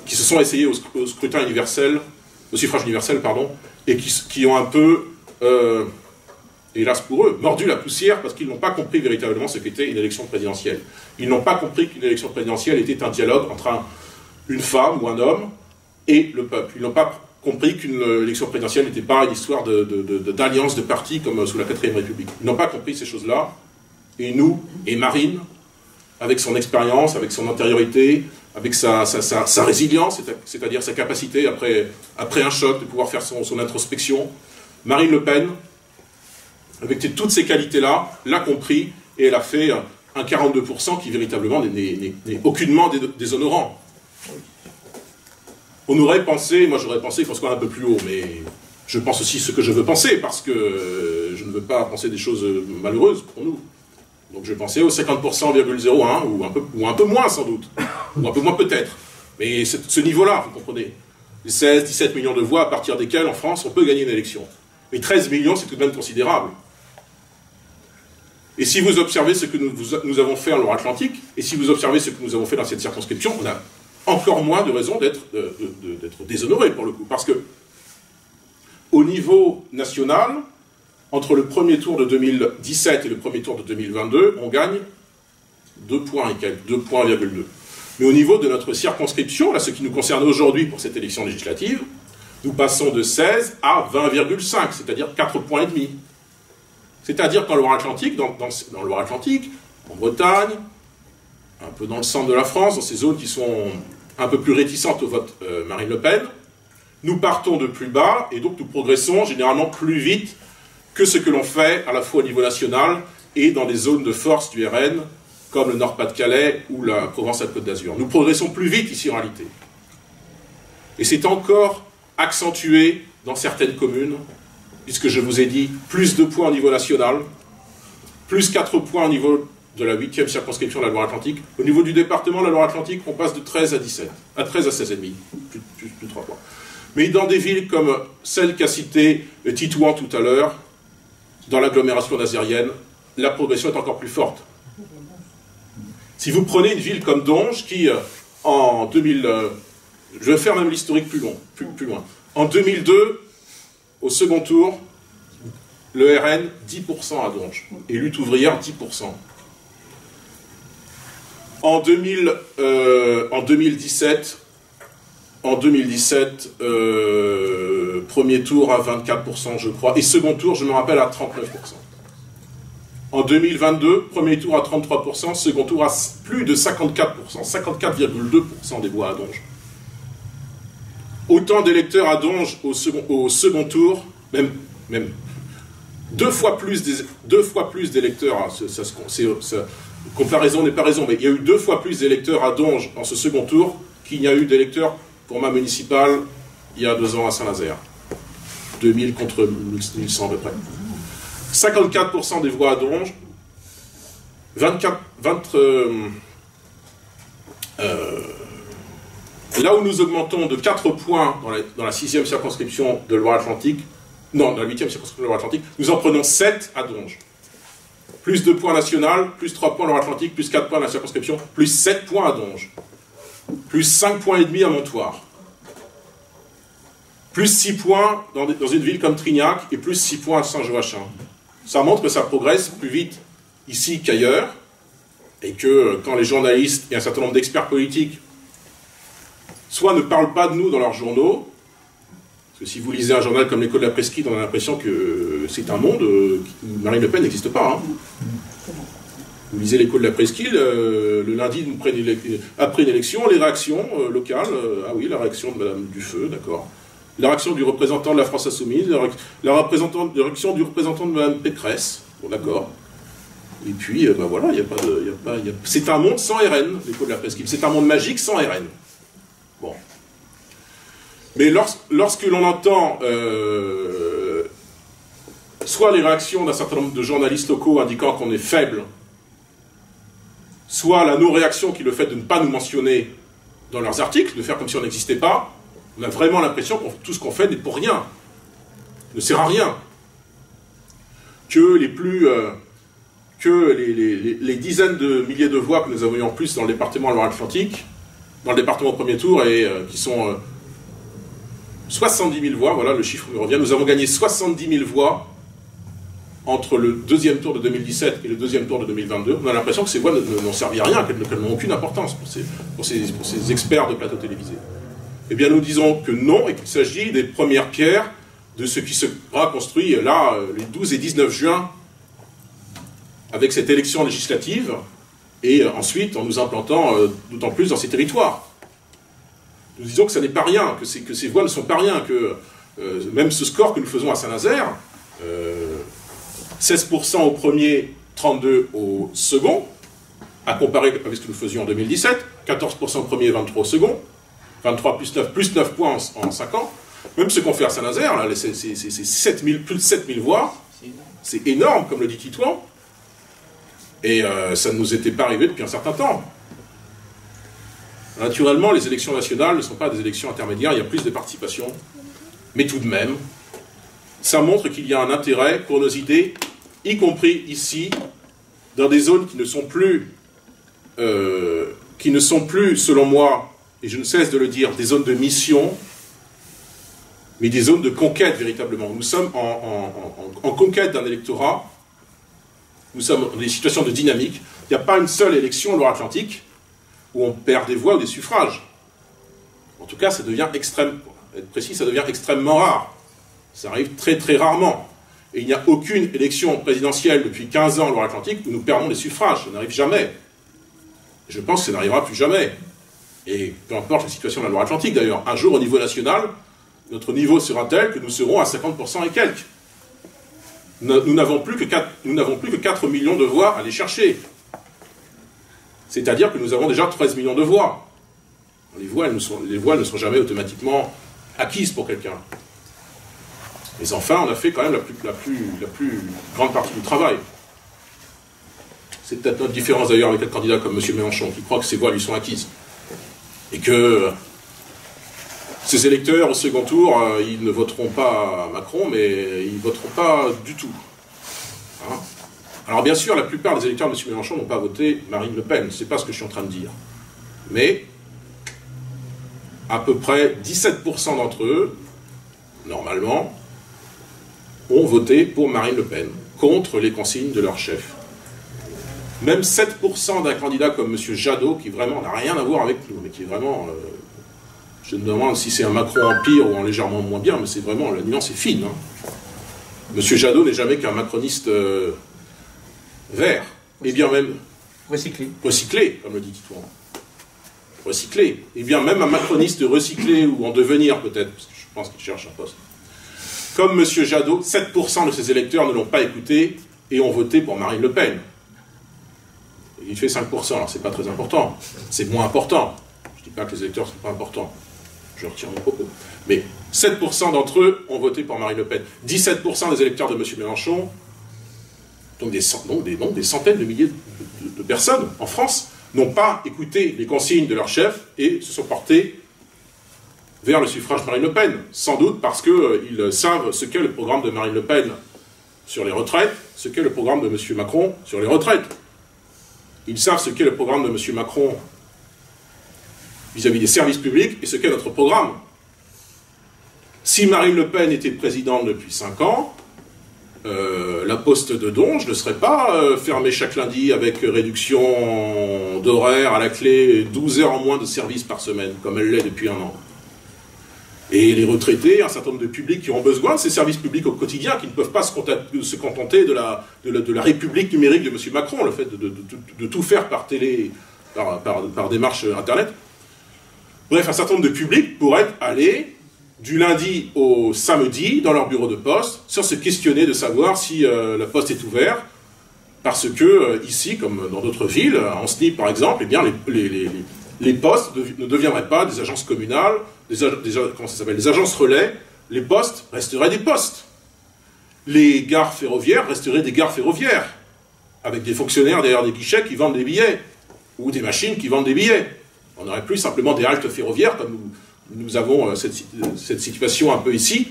S2: qui se sont essayés au scrutin universel, au suffrage universel, pardon, et qui ont un peu, hélas pour eux, mordu la poussière parce qu'ils n'ont pas compris véritablement ce qu'était une élection présidentielle. Ils n'ont pas compris qu'une élection présidentielle était un dialogue entre une femme ou un homme et le peuple. Ils n'ont pas compris qu'une élection présidentielle n'était pas une histoire d'alliance de partis comme sous la 4ème République. Ils n'ont pas compris ces choses-là. Et nous, et Marine, avec son expérience, avec son antériorité, avec sa résilience, c'est-à-dire sa capacité, après un choc, de pouvoir faire son introspection, Marine Le Pen, avec toutes ces qualités-là, l'a compris, et elle a fait un 42% qui véritablement n'est aucunement déshonorant. On aurait pensé, moi j'aurais pensé qu'on soit un peu plus haut, mais je pense aussi ce que je veux penser, parce que je ne veux pas penser des choses malheureuses pour nous. Donc je pensais au 50,01, ou un peu moins sans doute, ou un peu moins peut-être. Mais ce niveau-là, vous comprenez, les 16, 17 millions de voix à partir desquelles, en France, on peut gagner une élection. Mais 13 millions, c'est tout de même considérable. Et si vous observez ce que nous avons fait en Loire-Atlantique, et si vous observez ce que nous avons fait dans cette circonscription, on a encore moins de raisons d'être déshonorés, pour le coup. Parce que, au niveau national, entre le premier tour de 2017 et le premier tour de 2022, on gagne 2 points et quelques, 2,2. Mais au niveau de notre circonscription, là, ce qui nous concerne aujourd'hui pour cette élection législative, nous passons de 16 à 20,5, c'est-à-dire 4 points et demi. C'est-à-dire qu'en Loire-Atlantique, dans le Loire-Atlantique, en Bretagne, un peu dans le centre de la France, dans ces zones qui sont un peu plus réticentes au vote Marine Le Pen, nous partons de plus bas et donc nous progressons généralement plus vite que ce que l'on fait à la fois au niveau national et dans des zones de force du RN, comme le Nord-Pas-de-Calais ou la Provence-Alpes-Côte d'Azur. Nous progressons plus vite ici en réalité. Et c'est encore accentué dans certaines communes, puisque je vous ai dit, plus 2 points au niveau national, plus 4 points au niveau de la 8e circonscription de la Loire-Atlantique. Au niveau du département de la Loire-Atlantique, on passe de 13 à 17, à 13 à 16,5, plus 3 points. Mais dans des villes comme celle qu'a citée Titouan tout à l'heure, dans l'agglomération nazérienne, la progression est encore plus forte. Si vous prenez une ville comme Donge, qui en 2000... je vais faire même l'historique plus loin. En 2002, au second tour, le RN, 10% à Donge. Et lutte ouvrière, 10%. En 2017, premier tour à 24%, je crois, et second tour, je me rappelle, à 39%. En 2022, premier tour à 33%, second tour à plus de 54%, 54,2% des voix à Donge. Autant d'électeurs à Donge au second tour, même 2 fois plus d'électeurs, hein, comparaison n'est pas raison, mais il y a eu 2 fois plus d'électeurs à Donge en ce second tour qu'il n'y a eu d'électeurs pour ma municipale il y a 2 ans à Saint-Nazaire. 2000 contre 1100 à peu près. 54% des voix à Donge, là où nous augmentons de 4 points dans la 6e circonscription de Loire-Atlantique, non, dans la 8e circonscription de Loire-Atlantique, nous en prenons 7 à Donge. plus 2 points national, plus 3 points à Loire-Atlantique, plus 4 points à la circonscription, plus 7 points à Donge, plus 5 points et demi à Montoire, plus 6 points dans une ville comme Trignac, et plus 6 points à Saint-Joachim. Ça montre que ça progresse plus vite ici qu'ailleurs, et que quand les journalistes et un certain nombre d'experts politiques soit ne parlent pas de nous dans leurs journaux, parce que si vous lisez un journal comme l'Écho de la Presqu'île, on a l'impression que c'est un monde où Marine Le Pen n'existe pas. Hein. Vous lisez l'Écho de la Presqu'île, le lundi après une élection, les réactions locales, ah oui, la réaction de Madame Dufeu, d'accord. La réaction du représentant de la France Insoumise, la réaction du représentant de Madame Pécresse, bon, d'accord. Et puis, ben voilà, c'est un monde sans RN, l'Écho de la Presqu'île. C'est un monde magique sans RN. Bon. Mais lorsque l'on entend soit les réactions d'un certain nombre de journalistes locaux indiquant qu'on est faible, soit la non-réaction qui est le fait de ne pas nous mentionner dans leurs articles, de faire comme si on n'existait pas, on a vraiment l'impression que tout ce qu'on fait n'est pour rien, ne sert à rien. Que les dizaines de milliers de voix que nous avons eu en plus dans le département de Loire-Atlantique, dans le département au premier tour, et qui sont 70 000 voix, voilà, le chiffre me revient, nous avons gagné 70 000 voix entre le deuxième tour de 2017 et le deuxième tour de 2022. On a l'impression que ces voix n'ont servi à rien, qu'elles n'ont aucune importance pour ces experts de plateaux télévisés. Eh bien, nous disons que non, et qu'il s'agit des premières pierres de ce qui sera construit là, les 12 et 19 juin, avec cette élection législative, et ensuite en nous implantant d'autant plus dans ces territoires. Nous disons que ça n'est pas rien, que ces voix ne sont pas rien, que même ce score que nous faisons à Saint-Nazaire, 16% au premier, 32% au second, à comparer avec ce que nous faisions en 2017, 14% au premier, 23% au second, 23 plus 9 points en 5 ans. Même ce qu'on fait à Saint-Nazaire, là, c'est plus de 7000 voix, c'est énorme, comme le dit Titouan, et ça ne nous était pas arrivé depuis un certain temps. Naturellement, les élections nationales ne sont pas des élections intermédiaires, il y a plus de participation, mais tout de même, ça montre qu'il y a un intérêt pour nos idées, y compris ici, dans des zones qui ne sont plus, selon moi, et je ne cesse de le dire, des zones de mission, mais des zones de conquête, véritablement. Nous sommes en conquête d'un électorat, nous sommes dans des situations de dynamique. Il n'y a pas une seule élection en Loire-Atlantique où on perd des voix ou des suffrages. En tout cas, ça devient ça devient extrêmement rare. Ça arrive très très rarement. Et il n'y a aucune élection présidentielle depuis 15 ans en Loire-Atlantique où nous perdons des suffrages. Ça n'arrive jamais. Je pense que ça n'arrivera plus jamais. Et peu importe la situation de la Loire-Atlantique d'ailleurs, un jour au niveau national, notre niveau sera tel que nous serons à 50% et quelques. Nous n'avons plus que 4 millions de voix à aller chercher. C'est-à-dire que nous avons déjà 13 millions de voix. Les voix ne sont jamais automatiquement acquises pour quelqu'un. Mais enfin, on a fait quand même la plus grande partie du travail. C'est peut-être notre différence d'ailleurs avec un candidat comme M. Mélenchon, qui croit que ces voix lui sont acquises. Et que ces électeurs, au second tour, ils ne voteront pas Macron, mais ils ne voteront pas du tout. Hein? Alors bien sûr, la plupart des électeurs de M. Mélenchon n'ont pas voté Marine Le Pen, c'est pas ce que je suis en train de dire. Mais, à peu près 17% d'entre eux, normalement, ont voté pour Marine Le Pen, contre les consignes de leur chef. Même 7% d'un candidat comme M. Jadot, qui vraiment n'a rien à voir avec nous, mais qui est vraiment... je me demande si c'est un Macron en pire ou en légèrement moins bien, mais c'est vraiment... La nuance est fine. Hein. M. Jadot n'est jamais qu'un macroniste vert. Et bien même...
S1: Recyclé.
S2: Recyclé, comme le dit Titouan. Recyclé. Et bien même un macroniste recyclé, ou en devenir peut-être, parce que je pense qu'il cherche un poste. Comme M. Jadot, 7% de ses électeurs ne l'ont pas écouté et ont voté pour Marine Le Pen. Il fait 5%, alors c'est pas très important. C'est moins important. Je ne dis pas que les électeurs ne sont pas importants. Je retire mon propos. Mais 7% d'entre eux ont voté pour Marine Le Pen. 17% des électeurs de M. Mélenchon, donc des centaines de milliers de personnes en France, n'ont pas écouté les consignes de leur chef et se sont portés vers le suffrage Marine Le Pen. Sans doute parce qu'ils savent ce qu'est le programme de Marine Le Pen sur les retraites ce qu'est le programme de M. Macron sur les retraites. Ils savent ce qu'est le programme de M. Macron vis-à-vis des services publics et ce qu'est notre programme. Si Marine Le Pen était présidente depuis 5 ans, la poste de Donge ne serait pas fermée chaque lundi avec réduction d'horaire à la clé, 12 heures en moins de service par semaine, comme elle l'est depuis 1 an. Et les retraités, un certain nombre de publics qui ont besoin de ces services publics au quotidien, qui ne peuvent pas se contenter de la République numérique de M. Macron, le fait de tout faire par télé, par démarche Internet. Bref, un certain nombre de publics pourraient aller du lundi au samedi dans leur bureau de poste, sans se questionner de savoir si la poste est ouverte, parce que ici, comme dans d'autres villes, en SNIP par exemple, eh bien, les postes ne deviendraient pas des agences communales, comment ça s'appelle, des agences relais. Les postes resteraient des postes. Les gares ferroviaires resteraient des gares ferroviaires, avec des fonctionnaires derrière des guichets qui vendent des billets, ou des machines qui vendent des billets. On n'aurait plus simplement des haltes ferroviaires, comme nous avons cette situation un peu ici.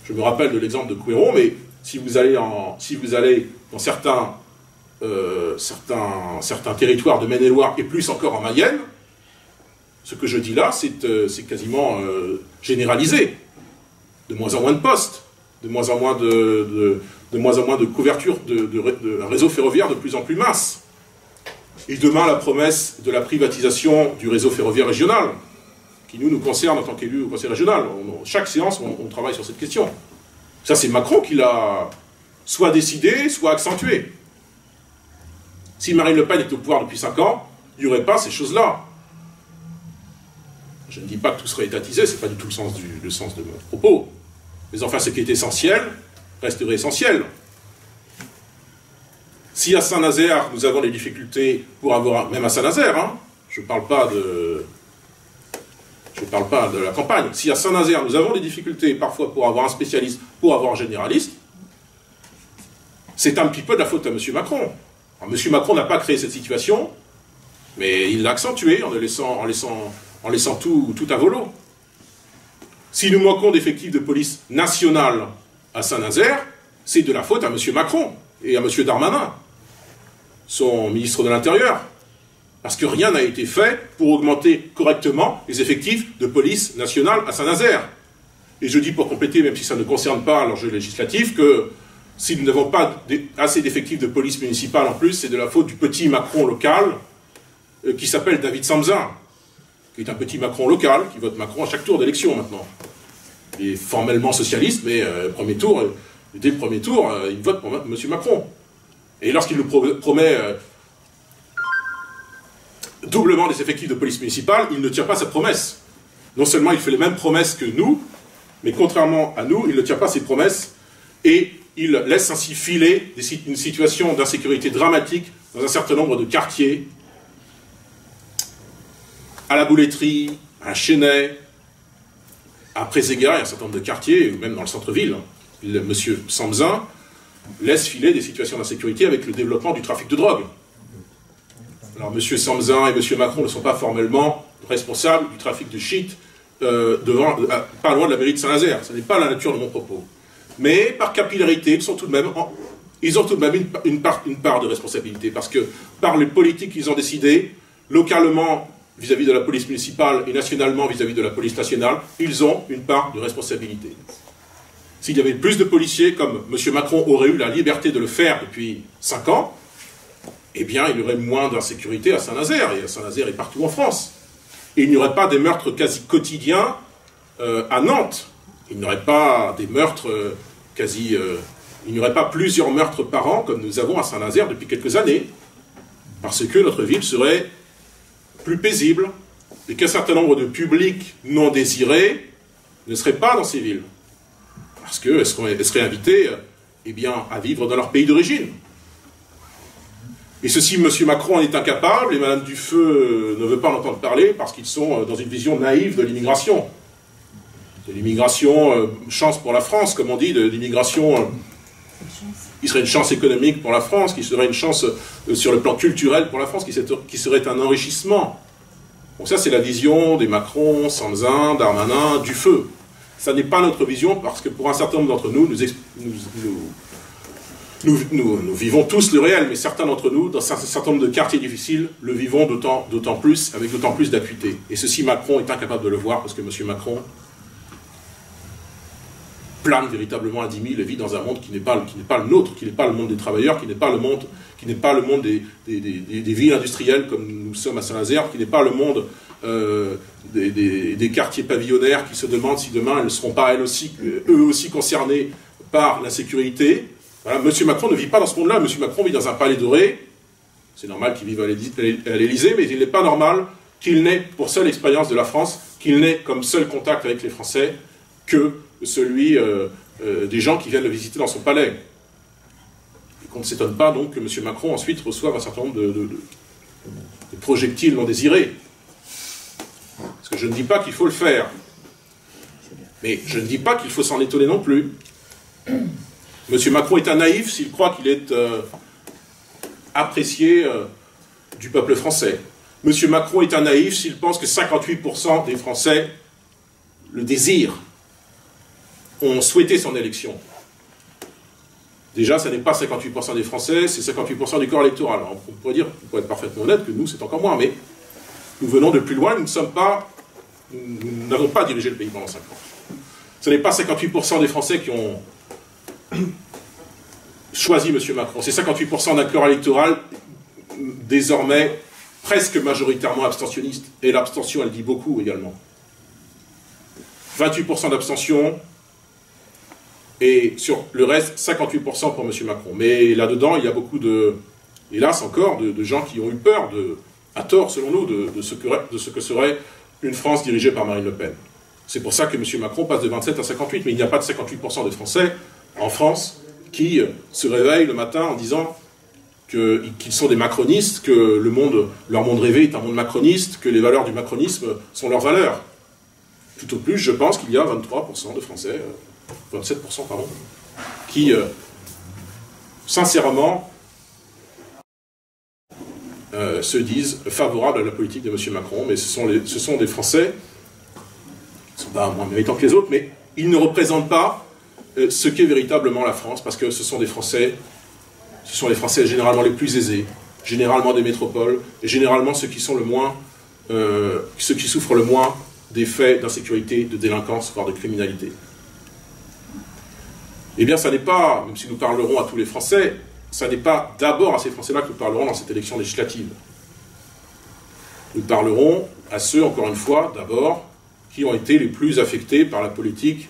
S2: Je me rappelle de l'exemple de Couéron, mais si vous allez dans certains territoires de Maine-et-Loire, et plus encore en Mayenne, ce que je dis là, c'est quasiment généralisé. De moins en moins de postes, de moins en moins de couverture d'un réseau ferroviaire de plus en plus mince. Et demain, la promesse de la privatisation du réseau ferroviaire régional, qui nous concerne en tant qu'élus au conseil régional. Chaque séance, on travaille sur cette question. Ça, c'est Macron qui l'a soit décidé, soit accentué. Si Marine Le Pen est au pouvoir depuis 5 ans, il n'y aurait pas ces choses-là. Je ne dis pas que tout serait étatisé, ce n'est pas du tout le sens de mon propos. Mais enfin, ce qui est essentiel resterait essentiel. Si à Saint-Nazaire, nous avons des difficultés pour avoir, même à Saint-Nazaire, hein, je ne parle pas de la campagne, si à Saint-Nazaire, nous avons des difficultés parfois pour avoir un spécialiste, pour avoir un généraliste, c'est un petit peu de la faute à M. Macron. Alors, M. Macron n'a pas créé cette situation, mais il l'a accentuée en laissant tout à volo. Si nous manquons d'effectifs de police nationale à Saint-Nazaire, c'est de la faute à M. Macron et à M. Darmanin, son ministre de l'Intérieur. Parce que rien n'a été fait pour augmenter correctement les effectifs de police nationale à Saint-Nazaire. Et je dis pour compléter, même si ça ne concerne pas l'enjeu législatif, que si nous n'avons pas assez d'effectifs de police municipale en plus, c'est de la faute du petit Macron local qui s'appelle David Samzin, qui est un petit Macron local, qui vote Macron à chaque tour d'élection maintenant. Il est formellement socialiste, mais dès le premier tour, il vote pour M. Macron. Et lorsqu'il nous promet doublement des effectifs de police municipale, il ne tient pas sa promesse. Non seulement il fait les mêmes promesses que nous, mais contrairement à nous, il ne tient pas ses promesses et il laisse ainsi filer une situation d'insécurité dramatique dans un certain nombre de quartiers, à la Bouletterie, à Chênay, à Préséga, il y a un certain nombre de quartiers, ou même dans le centre-ville. M. Samzin laisse filer des situations d'insécurité avec le développement du trafic de drogue. Alors M. Samzin et M. Macron ne sont pas formellement responsables du trafic de shit pas loin de la mairie de Saint-Nazaire. Ce n'est pas la nature de mon propos. Mais par capillarité, ils ont tout de même une part de responsabilité. Parce que par les politiques qu'ils ont décidées, localement vis-à-vis de la police municipale et nationalement vis-à-vis de la police nationale, ils ont une part de responsabilité. S'il y avait plus de policiers, comme M. Macron aurait eu la liberté de le faire depuis 5 ans, eh bien, il y aurait moins d'insécurité à Saint-Nazaire, et à Saint-Nazaire et partout en France. Et il n'y aurait pas des meurtres quasi quotidiens à Nantes. Il n'y aurait pas des meurtres il n'y aurait pas plusieurs meurtres par an, comme nous avons à Saint-Nazaire depuis quelques années, parce que notre ville serait plus paisible, et qu'un certain nombre de publics non désirés ne seraient pas dans ces villes. Parce qu'elles seraient invités à vivre dans leur pays d'origine. Et ceci, M. Macron en est incapable, et Mme Dufeu ne veut pas en entendre parler, parce qu'ils sont dans une vision naïve de l'immigration. De l'immigration, chance pour la France, comme on dit, de l'immigration qui serait une chance économique pour la France, qui serait une chance sur le plan culturel pour la France, qui serait un enrichissement. Donc ça, c'est la vision des Macron, Samzin, Darmanin, Dufeu. Ça n'est pas notre vision, parce que pour un certain nombre d'entre nous, Nous vivons tous le réel, mais certains d'entre nous, dans un certain nombre de quartiers difficiles, le vivons d'autant plus, avec d'autant plus d'acuité. Et ceci, Macron est incapable de le voir, parce que M. Macron plane véritablement à 10 000 et vit dans un monde qui n'est pas le nôtre, qui n'est pas le monde des travailleurs, qui n'est pas le monde des villes industrielles comme nous sommes à Saint-Nazaire, qui n'est pas le monde des quartiers pavillonnaires qui se demandent si demain elles ne seront pas eux aussi concernés par l'insécurité. Voilà, M. Macron ne vit pas dans ce monde-là. M. Macron vit dans un palais doré. C'est normal qu'il vive à l'Élysée, mais il n'est pas normal qu'il n'ait, pour seule expérience de la France, qu'il n'ait comme seul contact avec les Français que celui des gens qui viennent le visiter dans son palais. Et qu'on ne s'étonne pas donc que M. Macron ensuite reçoive un certain nombre de projectiles non désirés. Parce que je ne dis pas qu'il faut le faire. Mais je ne dis pas qu'il faut s'en étonner non plus. M. Macron est un naïf s'il croit qu'il est apprécié du peuple français. M. Macron est un naïf s'il pense que 58% des Français le désirent, ont souhaité son élection. Déjà, ça n'est pas 58% des Français, c'est 58% du corps électoral. Alors, on pourrait dire, pour être parfaitement honnête, que nous, c'est encore moins, mais nous venons de plus loin, nous n'avons pas dirigé le pays pendant 5 ans. Ce n'est pas 58% des Français qui ont choisi M. Macron. C'est 58% d'un corps électoral désormais presque majoritairement abstentionniste. Et l'abstention, elle dit beaucoup également. 28% d'abstention, et sur le reste, 58% pour M. Macron. Mais là-dedans, il y a beaucoup hélas encore, de gens qui ont eu peur, à tort selon nous, de ce que serait une France dirigée par Marine Le Pen. C'est pour ça que M. Macron passe de 27 à 58, mais il n'y a pas de 58% de Français en France qui se réveillent le matin en disant qu'ils sont des macronistes, que leur monde rêvé est un monde macroniste, que les valeurs du macronisme sont leurs valeurs. Tout au plus, je pense qu'il y a 23% de Français, 27%, pardon, qui, sincèrement, se disent favorables à la politique de M. Macron, mais ce sont des Français, ils ne sont pas moins méritants que les autres, mais ils ne représentent pas ce qu'est véritablement la France, parce que ce sont les Français généralement les plus aisés, généralement des métropoles, et généralement ceux qui souffrent le moins des faits d'insécurité, de délinquance, voire de criminalité. Eh bien, ça n'est pas, même si nous parlerons à tous les Français, ça n'est pas d'abord à ces Français-là que nous parlerons dans cette élection législative. Nous parlerons à ceux, encore une fois, d'abord, qui ont été les plus affectés par la politique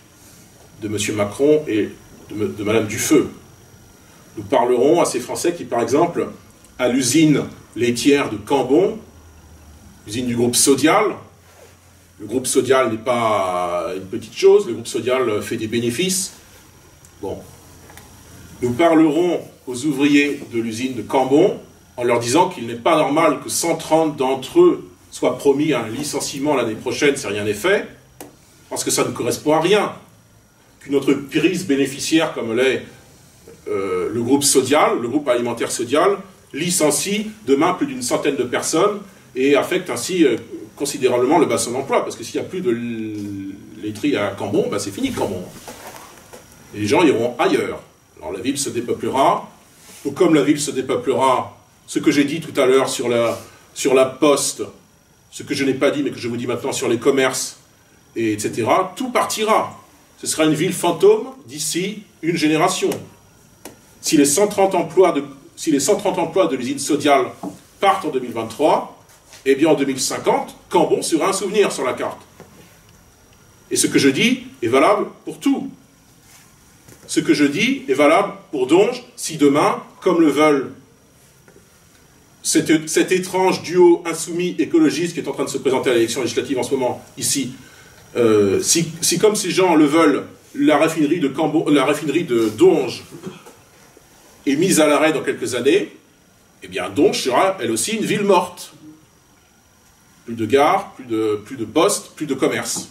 S2: de M. Macron et de Mme Dufeu. Nous parlerons à ces Français qui, par exemple, à l'usine laitière de Cambon, l'usine du groupe Sodial. Le groupe Sodial n'est pas une petite chose, le groupe Sodial fait des bénéfices. Bon. Nous parlerons aux ouvriers de l'usine de Cambon en leur disant qu'il n'est pas normal que 130 d'entre eux soient promis à un licenciement l'année prochaine si rien n'est fait, parce que ça ne correspond à rien. Qu'une entreprise bénéficiaire comme l'est le groupe Sodial, le groupe alimentaire Sodial, licencie demain plus d'une centaine de personnes et affecte ainsi considérablement le bassin d'emploi, parce que s'il n'y a plus de laiterie à Cambon, ben c'est fini Cambon. Et les gens iront ailleurs. Alors la ville se dépeuplera, ou comme la ville se dépeuplera, ce que j'ai dit tout à l'heure sur la poste, ce que je n'ai pas dit mais que je vous dis maintenant sur les commerces, et etc., tout partira. Ce sera une ville fantôme d'ici une génération. Si les 130 emplois de l'usine Sodial partent en 2023, eh bien en 2050, Cambon sera un souvenir sur la carte. Et ce que je dis est valable pour tout. Ce que je dis est valable pour Donge, si demain, comme le veulent cet étrange duo insoumis écologiste qui est en train de se présenter à l'élection législative en ce moment, ici, si comme ces gens le veulent, la raffinerie de Donge est mise à l'arrêt dans quelques années, eh bien Donge sera elle aussi une ville morte. Plus de gares, plus de postes, plus de commerce.